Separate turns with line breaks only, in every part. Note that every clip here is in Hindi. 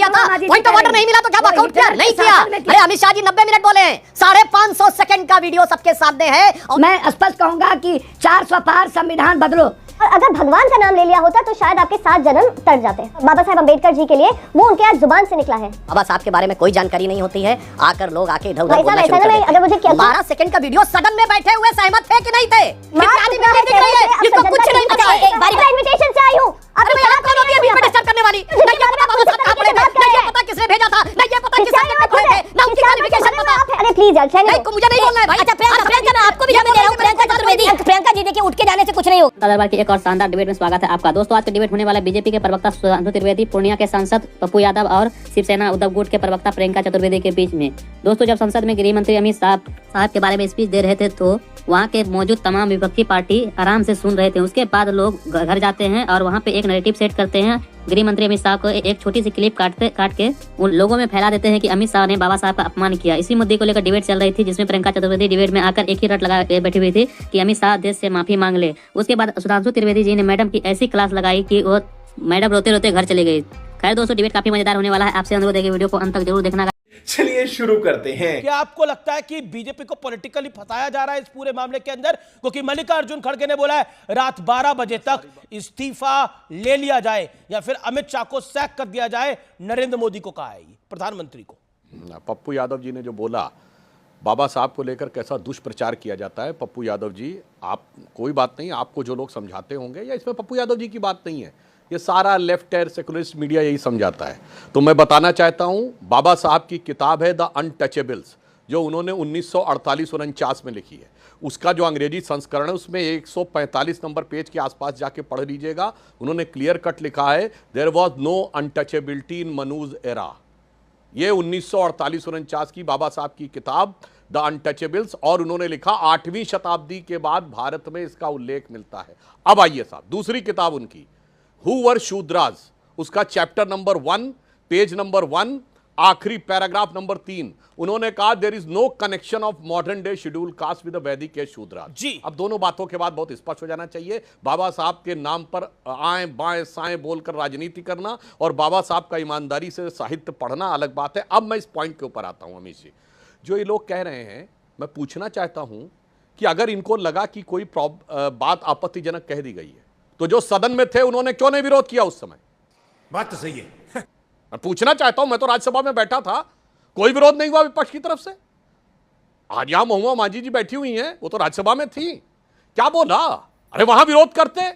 किया था? पॉइंट ऑफ ऑर्डर नहीं मिला तो क्या वॉकआउट किया? नहीं किया। अरे अमित शाह जी 90 मिनट बोले, 550 सेकंड का वीडियो सबके सामने है।
मैं स्पष्ट कहूंगा कि 400 पार संविधान बदलो।
और अगर भगवान का नाम ले लिया होता तो शायद आपके 7 जन्म तर जाते। बाबा साहब अम्बेडकर जी के लिए वो उनके आज जुबान से निकला है।
बाबा साहब के बारे में कोई जानकारी नहीं होती है, आकर लोग आके इधर उधर
भाई
बोलना
साहब,
शुरू
ऐसा
कर
ना
देते हैं।
अगर मुझे क्या
12 सेकंड का वीडियो सदन में बैठे हुए सहमत थे कि नहीं थे? इसको कुछ नहीं पता।
इनविटेशन से आई हूं।
अरे मैं आप कौन होती है बीच में डिस्टर्ब करने वाली? नहीं ये पता बाबू साहब कहां पढ़े थे, नहीं ये पता किसने भेजा था, नहीं ये पता किस सब्जेक्ट में पढ़े थे, ना उनकी क्वालिफिकेशन पता।
अरे प्लीज यार,
नहीं मुझे नहीं बोलना है भाई।
अच्छा प्रियंका मैं आपको भी जवाब दे रहा हूं। प्रियंका चतुर्वेदी, प्रियंका जी देखिए उठ के जाने से कुछ नहीं होगा। दरबार की एक और शानदार डिबेट में स्वागत है आपका। दोस्तों आज के डिबेट होने वाला बीजेपी के प्रवक्ता सुधांशु त्रिवेदी, पूर्णिया के सांसद पप्पू यादव और शिवसेना उद्धव गुट के प्रवक्ता प्रियंका चतुर्वेदी के बीच में। दोस्तों जब संसद में गृह मंत्री अमित शाह के बारे में स्पीच दे रहे थे तो वहाँ के मौजूद तमाम विपक्षी पार्टी आराम से सुन रहे थे। उसके बाद लोग घर जाते हैं और वहाँ पे एक नैरेटिव सेट करते हैं। गृह मंत्री अमित शाह को एक छोटी सी क्लिप काट के उन लोगों में फैला देते हैं कि अमित शाह ने बाबा साहब का अपमान किया। इसी मुद्दे को लेकर डिबेट चल रही थी, जिसमें प्रियंका चतुर्वेदी डिबेट में आकर एक ही रट लगा बैठी हुई थी कि अमित शाह देश से माफी मांग ले। उसके बाद सुधांशु त्रिवेदी जी ने मैडम की ऐसी क्लास लगाई कि वो मैडम रोते रोते घर चले गई। खैर दोस्तों डिबेट काफी मजेदार होने वाला है, आपसे अनुरोध है कि वीडियो को अंत तक जरूर देखना।
चलिए शुरू करते हैं।
क्या आपको लगता है कि बीजेपी को पॉलिटिकली फंसाया जा रहा है इस पूरे मामले के अंदर? क्योंकि मल्लिकार्जुन खड़गे ने बोला है रात 12 बजे तक इस्तीफा ले लिया जाए या फिर अमित शाह को सैक कर दिया जाए। नरेंद्र मोदी को कहा है, ये प्रधानमंत्री को।
पप्पू यादव जी ने जो बोला बाबा साहब को लेकर कैसा दुष्प्रचार किया जाता है, पप्पू यादव जी आप कोई बात नहीं, आपको जो लोग समझाते होंगे या इसमें पप्पू यादव जी की बात नहीं है, ये सारा लेफ्ट एयर सेकुलरिस्ट मीडिया यही समझाता है। तो मैं बताना चाहता हूं बाबा साहब की किताब है द अनटचेबल्स, जो उन्होंने 1948-49 में लिखी है। उसका जो अंग्रेजी संस्करण है उसमें 145 नंबर पेज के आसपास जाके पढ़ लीजिएगा। उन्होंने क्लियर कट लिखा है there was no untouchability in Manu's era. ये 1948-49 की बाबा साहब की किताब द अनटचेबल्स, और उन्होंने लिखा 8वीं शताब्दी के बाद भारत में इसका उल्लेख मिलता है। अब आइए साहब दूसरी किताब उनकी हु वर शूद्राज, उसका चैप्टर नंबर 1 पेज नंबर 1 आखिरी पैराग्राफ नंबर 3 उन्होंने कहा there is no connection of modern day schedule caste with the Vedic के शूद्राज
जी।
अब दोनों बातों के बाद बहुत स्पष्ट हो जाना चाहिए। बाबा साहब के नाम पर आए बाएं साएं बोलकर राजनीति करना और बाबा साहब का ईमानदारी से साहित्य पढ़ना अलग बात है। अब मैं इस पॉइंट के ऊपर आता हूं। अमित जी जो ये लोग कह रहे हैं, मैं पूछना चाहता हूं कि अगर इनको लगा कि कोई बात आपत्तिजनक कह दी गई है तो जो सदन में थे उन्होंने क्यों नहीं विरोध किया उस समय?
बात तो सही है।
मैं पूछना चाहता हूं, मैं तो राज्यसभा में बैठा था, कोई विरोध नहीं हुआ विपक्ष की तरफ से। आज यहां महुआ मांझी जी बैठी हुई हैं, वो तो राज्यसभा में थी, क्या बोला? अरे वहां विरोध करते,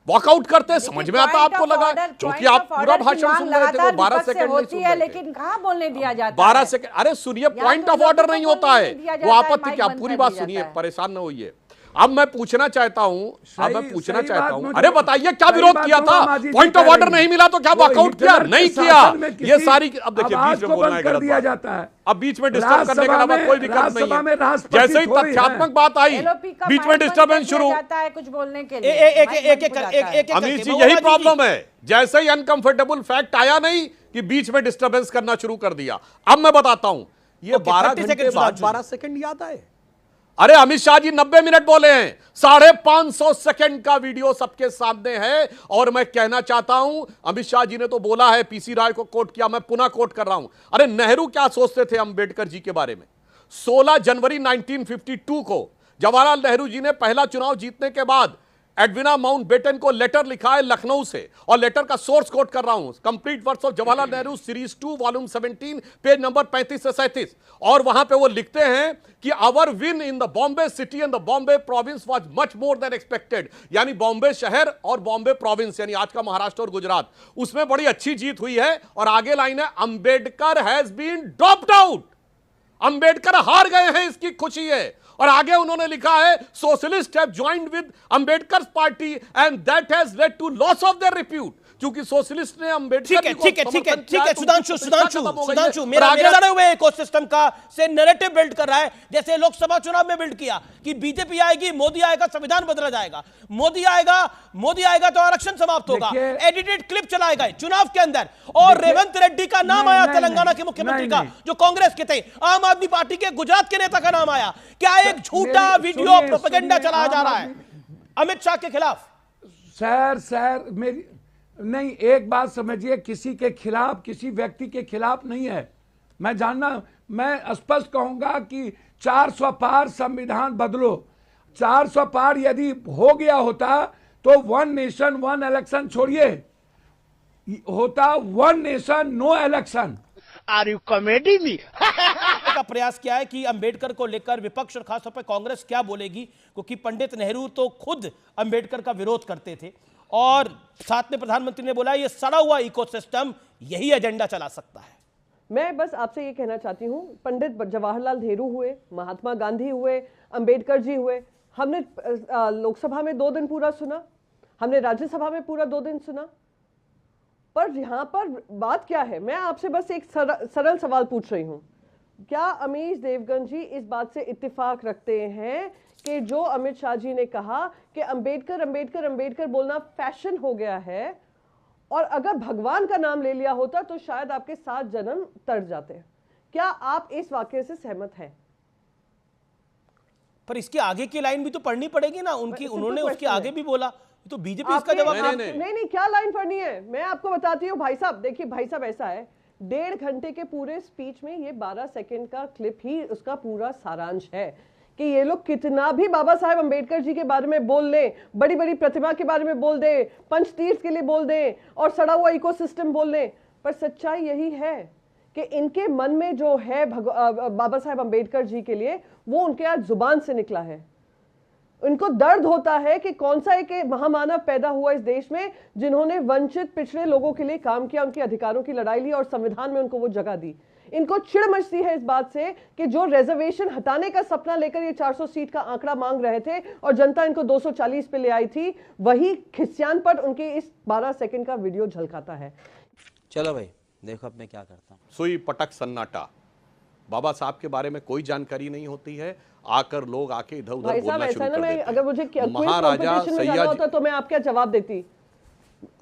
वॉकआउट करते, समझ में आता आपको लगा? क्योंकि आप पूरा भाषण सुन रहे थे, वो 12 सेकंड नहीं सुन रहे थे।
लेकिन कहाँ बोलने दिया जाता
12 सेकंड, अरे सुनिए, पॉइंट ऑफ ऑर्डर नहीं होता है वो, आपत्ति क्या, पूरी बात सुनिए, परेशान न होइए। अब मैं पूछना चाहता हूं, अरे बताइए क्या विरोध किया था? पॉइंट ऑफ ऑर्डर नहीं मिला तो क्या वॉकआउट किया? नहीं किया। ये सारी, अब देखिए बीच में बोलना कर दिया जाता है, अब बीच में डिस्टर्ब करने के अलावा कोई विकल्प नहीं है। जैसे ही तथ्यात्मक बात आई बीच में डिस्टर्बेंस शुरू,
कुछ बोलने के लिए।
अमित जी यही प्रॉब्लम है, जैसे ही अनकंफर्टेबल फैक्ट आया नहीं कि बीच में डिस्टर्बेंस करना शुरू कर दिया। अब मैं बताता हूं, ये 12 घंटे बाद 12 सेकंड याद आए। अरे अमित शाह जी 90 मिनट बोले हैं, 550 सेकंड का वीडियो सबके सामने है। और मैं कहना चाहता हूं, अमित शाह जी ने तो बोला है, पीसी राय को कोट किया, मैं पुनः कोट कर रहा हूं। अरे नेहरू क्या सोचते थे अंबेडकर जी के बारे में? 16 जनवरी 1952 को जवाहरलाल नेहरू जी ने पहला चुनाव जीतने के बाद एडविना माउंटबेटन को लेटर लिखा है लखनऊ से, और लेटर का सोर्स कोट कर रहा हूं, complete works of Jawaharlal Nehru series 2 volume 17 page number 35 से 37। और वहां पे वो लिखते हैं कि our win in the Bombay city and the Bombay province was much more than expected. यानी बॉम्बे शहर और बॉम्बे प्रोविंस यानी आज का महाराष्ट्र और गुजरात, उसमें बड़ी अच्छी जीत हुई है। और आगे लाइन है Ambedkar has been dropped out, Ambedkar हार गए हैं, इसकी खुशी है। और आगे उन्होंने लिखा है socialist have joined with Ambedkar's party and that has led to loss of their repute. क्योंकि सोशलिस्ट ने अंबेडकर
ठीक है सुधांशु मेरा जड़े हुए इकोसिस्टम का से नैरेटिव बिल्ड कर रहा है, जैसे लोकसभा चुनाव में बिल्ड किया कि बीजेपी आएगी, मोदी आएगा, संविधान बदला जाएगा, मोदी आएगा तो आरक्षण समाप्त होगा, एडिटेड क्लिप चलाएगा चुनाव के अंदर। और रेवंत रेड्डी का नाम आया तेलंगाना के मुख्यमंत्री का, जो कांग्रेस के थे, आम आदमी पार्टी के गुजरात के नेता का नाम आया। क्या एक झूठा वीडियो प्रोपेगेंडा चलाया जा रहा है अमित शाह के खिलाफ?
सर नहीं, एक बात समझिए, किसी के खिलाफ, किसी व्यक्ति के खिलाफ नहीं है। मैं स्पष्ट कहूंगा कि 400 पार संविधान बदलो। 400 पार यदि हो गया होता तो 1 नेशन 1 इलेक्शन छोड़िए, होता 1 nation no election.
Are you comedy me?
का प्रयास किया है कि अंबेडकर को लेकर विपक्ष और खासतौर पर कांग्रेस क्या बोलेगी, क्योंकि पंडित नेहरू तो खुद अंबेडकर का विरोध करते थे और साथ में प्रधानमंत्री ने बोला ये सड़ा हुआ इकोसिस्टम यही एजेंडा चला सकता है।
मैं बस आपसे ये कहना चाहती हूँ, पंडित जवाहरलाल नेहरू हुए, महात्मा गांधी हुए, अंबेडकर जी हुए, हमने लोकसभा में 2 दिन पूरा सुना, हमने राज्यसभा में पूरा 2 दिन सुना, पर यहाँ पर बात क्या है? मैं आपसे बस एक सरल सवाल पूछ रही हूँ, क्या अमीश देवगन जी इस बात से इत्तेफाक रखते हैं कि जो अमित शाह जी ने कहा कि अंबेडकर अंबेडकर अंबेडकर बोलना फैशन हो गया है, और अगर भगवान का नाम ले लिया होता तो शायद आपके 7 जन्म तर जाते? क्या आप इस वाक्य से सहमत हैं?
पर इसके आगे की लाइन भी तो पढ़नी पड़ेगी ना उनकी, उन्होंने उसके आगे भी बोला, तो बीजेपी इसका जवाब
नहीं, क्या लाइन पढ़नी है मैं आपको बताती हूँ भाई साहब। देखिए भाई साहब, ऐसा है 1.5 घंटे के पूरे स्पीच में ये 12 सेकंड का क्लिप ही उसका पूरा सारांश है कि ये लोग कितना भी बाबा साहेब अंबेडकर जी के बारे में बोल लें, बड़ी बड़ी प्रतिमा के बारे में बोल दें, पंचतीर्थ के लिए बोल दें और सड़ा हुआ इकोसिस्टम बोल लें, पर सच्चाई यही है कि इनके मन में जो है बाबा साहेब अंबेडकर जी के लिए, वो उनके आज जुबान से निकला है। इनको दर्द होता है कि कौन सा एक महामानव पैदा हुआ इस देश में जिन्होंने वंचित पिछड़े लोगों के लिए काम किया, उनके अधिकारों की लड़ाई ली और संविधान में उनको वो जगह दी। इनको चिढ़ मचती है इस बात से कि जो रिजर्वेशन हटाने का सपना लेकर ये 400 सीट का आंकड़ा मांग रहे थे और जनता इनको 240 पे ले आई थी, वही खिस्यानपट उनके इस 12 सेकंड का वीडियो झलकाता है।
चलो भाई देखो अब मैं क्या करता हूँ।
सुई पटक सन्नाटा, बाबा साहब के बारे में कोई जानकारी नहीं होती है, आकर लोग आके इधर उधर बोलना शुरू कर देते हैं।
अगर मुझे
महाराजा सैयद
होता तो मैं आप क्या जवाब देती?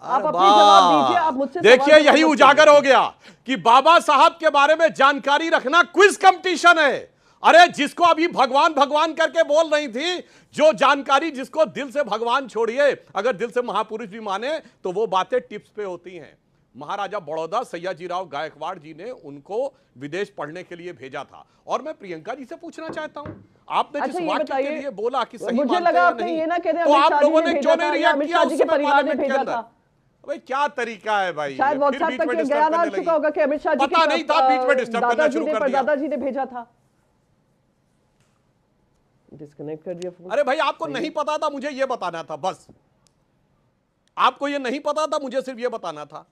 आप अपनी जवाब दीजिए, आप मुझसे
देखिए यही उजागर हो गया कि बाबा साहब के बारे में जानकारी रखना क्विज कंपटीशन है। अरे जिसको अभी भगवान भगवान करके बोल रही थी, जो जानकारी जिसको दिल से भगवान छोड़िए, अगर दिल से महापुरुष भी माने तो वो बातें टिप्स पे होती हैं। महाराजा बड़ौदा सयाजीराव गायकवाड़ जी ने उनको विदेश पढ़ने के लिए भेजा था। और मैं प्रियंका जी से पूछना चाहता हूं, आपने जिस वाक्य के लिए बोला कि सही
मुझे लगा आपने ये ना कह रहे,
तो आप लोगों ने क्यों नहीं रिएक्ट किया
उस समय
पार्लियामेंट के अंदर? भाई क्या तरीका है भाई,
शायद व्हाट्सएप तक के ज्ञान आ चुका होगा कि अमित शाह जी
पता नहीं था, बीच में डिस्टर्ब करना शुरू कर दिया,
दादाजी ने भेजा था, डिस्कनेक्ट कर दिया फोन।
अरे भाई आपको नहीं पता था, मुझे ये बताना था बस। आपको ये नहीं पता था, मुझे सिर्फ ये बताना था।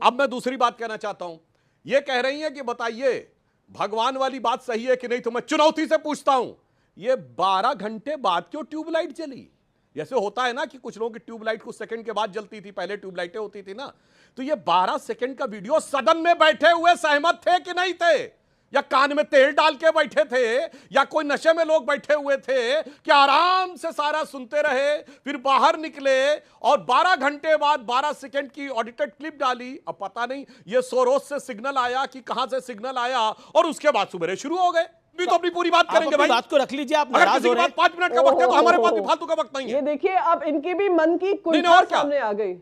अब मैं दूसरी बात कहना चाहता हूं, ये कह रही है कि बताइए भगवान वाली बात सही है कि नहीं, तो मैं चुनौती से पूछता हूं, ये 12 घंटे बाद क्यों ट्यूबलाइट जली? जैसे होता है ना कि कुछ लोगों की ट्यूबलाइट कुछ सेकंड के बाद जलती थी, पहले ट्यूबलाइटें होती थी ना, तो ये 12 सेकंड का वीडियो सदन में बैठे हुए सहमत थे कि नहीं थे, या कान में तेल डाल के बैठे थे, या कोई नशे में लोग बैठे हुए थे कि आराम से सारा सुनते रहे, फिर बाहर निकले और 12 घंटे बाद 12 सेकंड की ऑडिटेड क्लिप डाली। अब पता नहीं ये सोरोस से सिग्नल आया कि कहां से सिग्नल आया, और उसके बाद सुबह शुरू हो गए। भी तो अपनी पूरी बात करेंगे भाई,
बात को रख लीजिए। आप
अगर किसी के पास 5 मिनट का वक्त है तो हमारे पास भी फालतू का वक्त नहीं है।
ये देखिए अब इनकी भी मन की कुंठा सामने आ गई।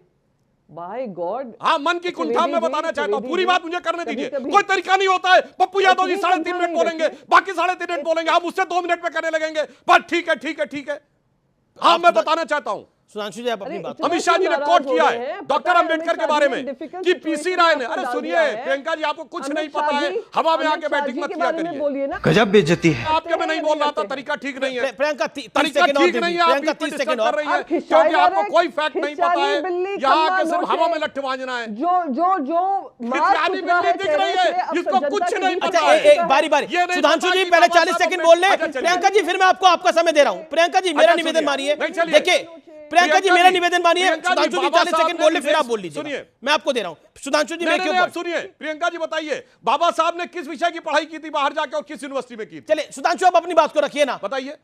बाय गॉड,
हाँ मन की कुंठा मैं बताना चाहता हूँ, पूरी बात मुझे करने दीजिए। कोई तरीका नहीं होता है, पप्पू यादव जी 3.5 मिनट बोलेंगे, बाकी 3.5 मिनट बोलेंगे, हम उससे 2 मिनट में करने लगेंगे। बस ठीक है ठीक है ठीक है। हाँ मैं बताना चाहता हूँ,
सुधांशु जी आप अपनी बात।
अमित शाह जी ने कोट किया है डॉक्टर अंबेडकर के बारे में कि पीसी राय ने, अरे सुनिए प्रियंका जी आपको कुछ नहीं पता है, हवा में आके बैटिंग मत किया करिए।
गजब बेइज्जती है
आपके में नहीं बोल रहा था, तरीका ठीक नहीं है
प्रियंका,
तरीका ठीक नहीं है, आप 30 सेकंड कर रही है क्योंकि आपको कोई फैक्ट नहीं पता है, यहाँ आके सिर्फ हवा में लट्ठे बांधना है।
जो
बिल्ली दिख रही है जिसको कुछ नहीं पता है।
एक बारी बारी सुधांशु जी पहले 40 सेकंड बोल ले, प्रियंका जी फिर मैं आपको आपका समय दे रहा हूँ। प्रियंका जी मेरा निवेदन मानिए, देखिए प्रियंका जी मेरा निवेदन मानिए, सुधांशु जी 40 सेकंड बोल ले फिर आप बोल लीजिए।
सुनिए
मैं आपको दे रहा हूं सुधांशु जी,
मैं सुनिए प्रियंका जी बताइए बाबा साहब ने किस विषय की पढ़ाई की थी बाहर जाके और किस यूनिवर्सिटी में की थी?
चलिए सुधांशु आप अपनी बात को रखिए ना,
बताइए।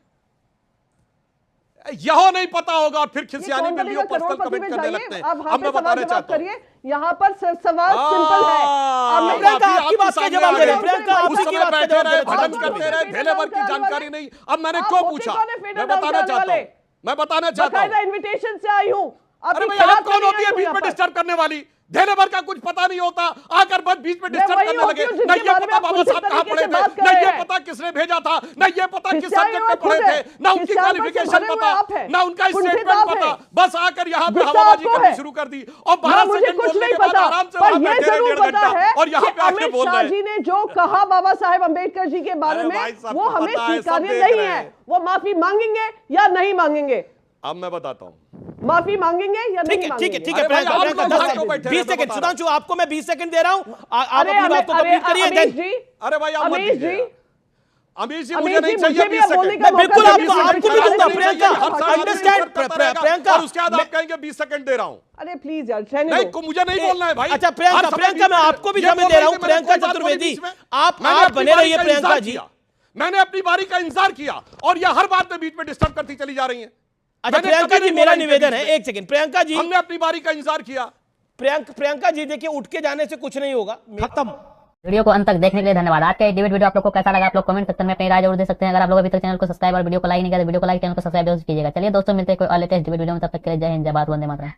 यह नहीं पता होगा फिर खिसियानी बिल्लियों पर्सनल कमेंट करने लगते हैं। अब मैं बताना चाहता हूं,
यहाँ पर सवाल सिंपल है।
प्रियंका आपकी बात का जवाब दे रहे हैं, प्रियंका आपकी की बात का जवाब दे रहे हैं,
भजन करते रहे, ढेले भर की जानकारी नहीं। अब मैंने क्यों पूछा, मैं बताना चाहता हूं, मैं बताना चाहता हूं।
इनविटेशन से आई हूं,
अरे भाई आप कौन होती है बीच में डिस्टर्ब करने वाली? देने भर का कुछ पता नहीं होता, आकर बस बीच में डिस्टर्ब करने लगे। न ये पता बाबा साहब कहाँ पढ़े थे, न ये पता किसने भेजा था, न ये पता किस सब्जेक्ट में पढ़े थे, न उनकी क्वालिफिकेशन पता, न उनका स्टेटमेंट पता। बस आकर यहाँ पे हवाबाजी करनी शुरू कर दी और 12 सेकंड बोलने के बाद आराम से वहां बैठे रहे 1.5 घंटा और यहाँ पे आके बोल रहे हैं।
जी ने जो कहा बाबा साहेब अम्बेडकर जी के बारे में वो हमें स्वीकार्य नहीं है। वो माफी मांगेंगे या नहीं मांगेंगे?
अब मैं बताता हूँ,
माफी मांगेंगे या नहीं मांगेंगे?
ठीक है प्रियंका 20 सेकंड। सुधांशु आपको मैं 20 सेकंड दे रहा हूं, आप अपनी बात को कंप्लीट करिए।
अरे भाई आप
अमीश जी,
अमीश जी मुझे नहीं चाहिए 20 सेकंड।
मैं बिल्कुल आपको भी दूंगा प्रियंका, अंडरस्टैंड प्रियंका।
और उसके बाद आप कहेंगे 20 सेकंड दे रहा हूं।
अरे प्लीज यार, नहीं
मुझे नहीं बोलना है भाई।
अच्छा प्रियंका मैं आपको भी समय दे रहा हूं। प्रियंका चतुर्वेदी आप बने रहिए प्रियंका जी।
मैंने अपनी बारी का इंतजार किया और ये हर बात में बीच में डिस्टर्ब करती चली जा रही है।
अच्छा प्रियंका जी मेरा निवेदन है, एक सेकंड प्रियंका जी,
हमने अपनी बारी का इंतजार किया।
प्रियंका जी देखिए, उठ के जाने से कुछ नहीं होगा, खत्म।
वीडियो को अंत तक देखने के लिए धन्यवाद। आज का डिबेट वीडियो आप लोग को कैसा लगा आप लोग कमेंट सेक्शन में अपनी राय जरूर दे सकते हैं। अगर आप लोग अभी तक चैनल को सब्सक्राइब और वीडियो को लाइक नहीं किया तो वीडियो को लाइक, चैनल को सब्सक्राइब जरूर कीजिएगा। चलिए दोस्तों मिलते हैं कोई और लेटेस्ट डिबेट वीडियो में, तब तक के लिए जय हिंद, जय भारत, वंदे मातरम।